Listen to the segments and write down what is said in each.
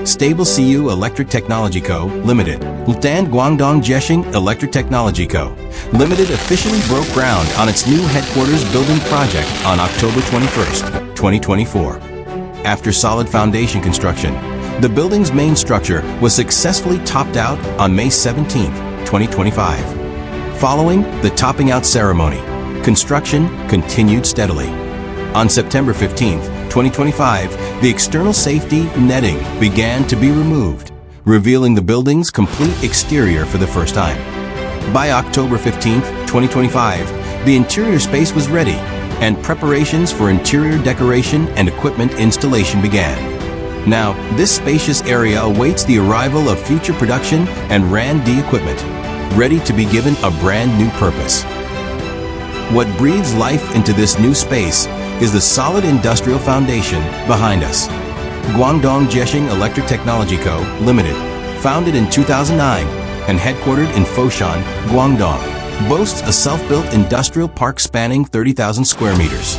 STABLECU Electric Technology Co., Limited, Ltan Guangdong Jiexing Electric Technology Co., Limited officially broke ground on its new headquarters building project on October 21, 2024. After solid foundation construction, the building's main structure was successfully topped out on May 17, 2025. Following the topping out ceremony, construction continued steadily. On September 15, 2025, the external safety netting began to be removed, revealing the building's complete exterior for the first time. By October 15, 2025, the interior space was ready, and preparations for interior decoration and equipment installation began. Now, this spacious area awaits the arrival of future production and RAN-D equipment, ready to be given a brand new purpose. What breathes life into this new space is the solid industrial foundation behind us. Guangdong Jiexing Electric Technology Co., Limited, founded in 2009 and headquartered in Foshan, Guangdong, boasts a self-built industrial park spanning 30,000 square meters.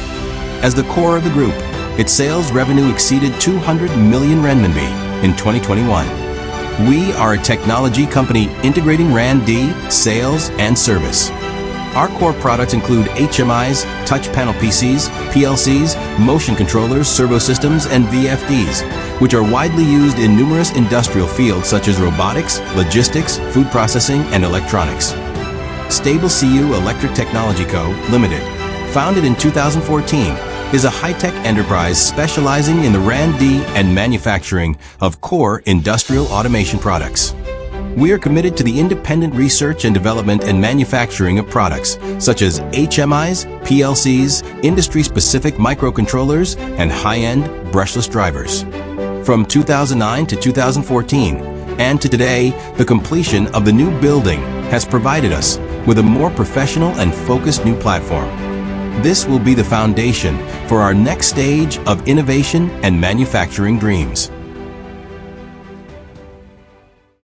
As the core of the group, its sales revenue exceeded 200 million renminbi in 2021. We are a technology company integrating RAN-D, sales, and service. Our core products include HMIs, touch panel PCs, PLCs, motion controllers, servo systems, and VFDs, which are widely used in numerous industrial fields such as robotics, logistics, food processing, and electronics. STABLECU Electric Technology Co., Limited, founded in 2014, is a high-tech enterprise specializing in the RAN-D and manufacturing of core industrial automation products. We are committed to the independent research and development and manufacturing of products such as HMIs, PLCs, industry-specific microcontrollers, and high-end brushless drivers. From 2009 to 2014, and to today, the completion of the new building has provided us with a more professional and focused new platform. This will be the foundation for our next stage of innovation and manufacturing dreams.